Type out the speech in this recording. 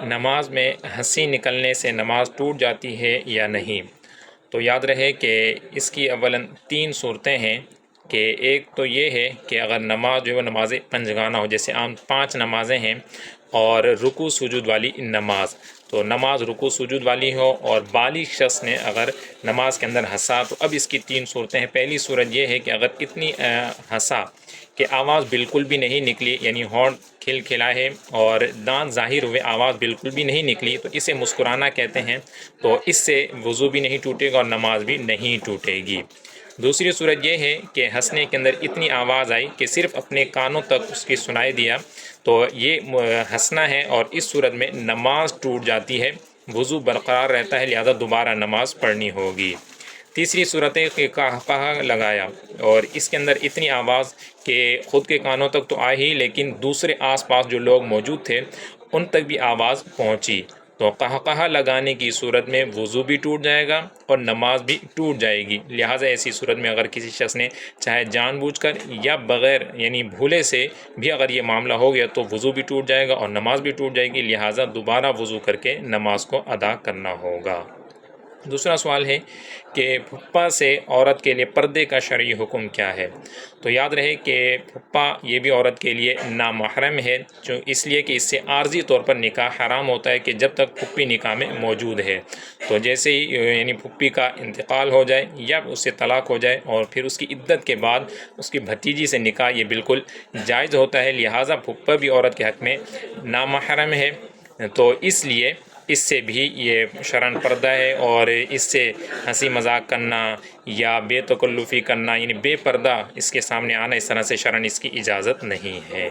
نماز میں ہنسی نکلنے سے نماز ٹوٹ جاتی ہے یا نہیں؟ تو یاد رہے کہ اس کی اولاً 3 صورتیں ہیں کہ ایک تو یہ ہے کہ اگر نماز جو ہے نماز پنجگانہ ہو، جیسے عام 5 نمازیں ہیں اور رکوع سجود والی نماز، تو نماز رکوع سجود والی ہو اور بالغ شخص نے اگر نماز کے اندر ہنسا، تو اب اس کی 3 صورتیں ہیں۔ پہلی صورت یہ ہے کہ اگر اتنی ہنسا کہ آواز بالکل بھی نہیں نکلی، یعنی ہونٹ کھلکھلائے اور دانت ظاہر ہوئے، آواز بالکل بھی نہیں نکلی، تو اسے مسکرانا کہتے ہیں، تو اس سے وضو بھی نہیں ٹوٹے گا اور نماز بھی نہیں ٹوٹے گی۔ دوسری صورت یہ ہے کہ ہنسنے کے اندر اتنی آواز آئی کہ صرف اپنے کانوں تک اس کی سنائی دیا، تو یہ ہنسنا ہے اور اس صورت میں نماز ٹوٹ جاتی ہے، وضو برقرار رہتا ہے، لہذا دوبارہ نماز پڑھنی ہوگی۔ تیسری صورت ہے کہ قہقہہ لگایا اور اس کے اندر اتنی آواز کہ خود کے کانوں تک تو آئی، لیکن دوسرے آس پاس جو لوگ موجود تھے ان تک بھی آواز پہنچی، تو قہقہہ لگانے کی صورت میں وضو بھی ٹوٹ جائے گا اور نماز بھی ٹوٹ جائے گی۔ لہٰذا ایسی صورت میں اگر کسی شخص نے چاہے جان بوجھ کر یا بغیر یعنی بھولے سے بھی اگر یہ معاملہ ہو گیا تو وضو بھی ٹوٹ جائے گا اور نماز بھی ٹوٹ جائے گی، لہٰذا دوبارہ وضو کر کے نماز کو ادا کرنا ہوگا۔ دوسرا سوال ہے کہ پھپھا سے عورت کے لیے پردے کا شرعی حکم کیا ہے؟ تو یاد رہے کہ پھپھا یہ بھی عورت کے لیے نامحرم ہے، جو اس لیے کہ اس سے عارضی طور پر نکاح حرام ہوتا ہے کہ جب تک پھپھی نکاح میں موجود ہے، تو جیسے ہی یعنی پھپھی کا انتقال ہو جائے یا اس سے طلاق ہو جائے اور پھر اس کی عدت کے بعد اس کی بھتیجی سے نکاح یہ بالکل جائز ہوتا ہے، لہٰذا پھپھا بھی عورت کے حق میں نامحرم ہے، تو اس لیے اس سے بھی یہ شرعاً پردہ ہے، اور اس سے ہنسی مذاق کرنا یا بے تکلفی کرنا یعنی بے پردہ اس کے سامنے آنا، اس طرح سے شرعاً اس کی اجازت نہیں ہے۔